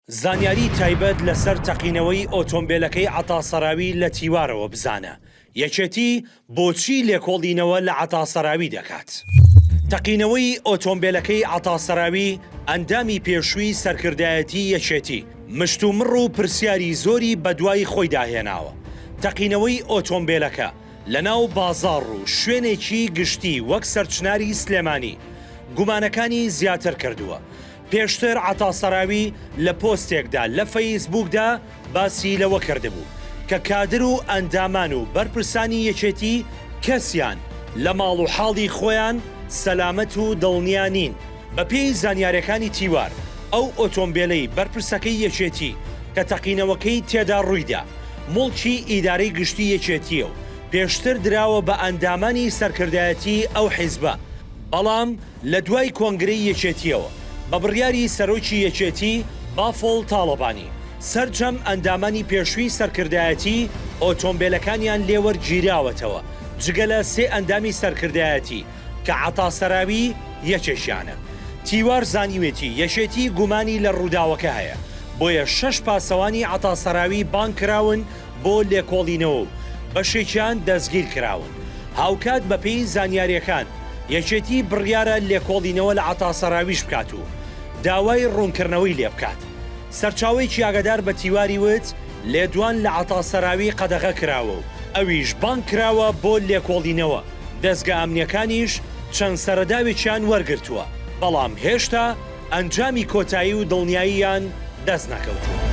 زانیاری تایبەت لەسەر تەقینەوەی ئۆتۆمبیلەکەی عەتاسەراوی لە تیوارەوە بزانە. یەکێتی بۆچی لێکۆڵینەوە لە عەتاسەراوی دەکات. تەقینەوەی ئۆتۆمبیلەکەی عەتاسەراوی ئەندامی پێشووی سەرکردایەتی یەکێتی مشتومڕ و پرسیاری زۆری بەدوای خۆی داهێناوە. تەقینەوەی ئۆتۆمبیلەکە لەناو بازاڕ و شوێنێکی گشتی وەک سەرچناری سلێمانی گومانەکانی زیاتر کردووە. پێشتر عەتاسەراوی لە پۆستێکدا لە فەیسبووکدا باسی لەوە کردبوو کە کادر و ئەندامان و بەرپرسانی یەکێتی کەسیان لە ماڵ و حاڵی خۆیان سەلامەت و دڵنیا نین. بە پێی زانیاریەکانی تیوار ئەو ئۆتۆمبیلەی بەرپرسەکەی یەکێتی کە تەقینەوەکەی تێدا ڕوویدا موڵکی ئیدارەی گشتی یەکێتیە و پێشتر دراوە بە ئەندامانی سەرکردایەتی ئەو حیزبە، بەڵام لە دوای کۆنگرەی یەکێتیەوە بە بڕیاری سەرۆکی یەکێتی بافۆڵ تاڵەبانی سەرجەم ئەندامانی پێشووی سەرکردایەتی ئۆتۆمبیلەکانیان لێوەرگیراوەتەوە جگە لە سێ ئەندامی سەرکردایەتی کە عەتاسەراوی یەکێکیانە. تیوار زانیوێتی یەکێتی گومانی لە ڕووداوەکە هەیە، بۆیە 6 پاسەوانی عەتاسەراوی بانگ کراون بۆ لێکۆڵینەوە و بەشێکیان دەستگیر کراون. هاوکات بە پێی زانیاریەکان یەکێتی بڕیارە لێکۆڵینەوە لە عەتاسەراویش بکات و داوای ڕوونکردنەوەی لێ بکات. سەرچاوەیەکی ئاگادار بە تیواری وت لێدوان لە عەتاسەراوی قەدەغە کراوە و ئەویش بانگ کراوە بۆ لێکۆڵینەوە. دەستگا ئەمنیەکانیش چەند سەرەداوێکیان وەرگرتووە، بەڵام هێشتا ئەنجامی کۆتایی و دڵنیاییان دەست نەکەوتووە.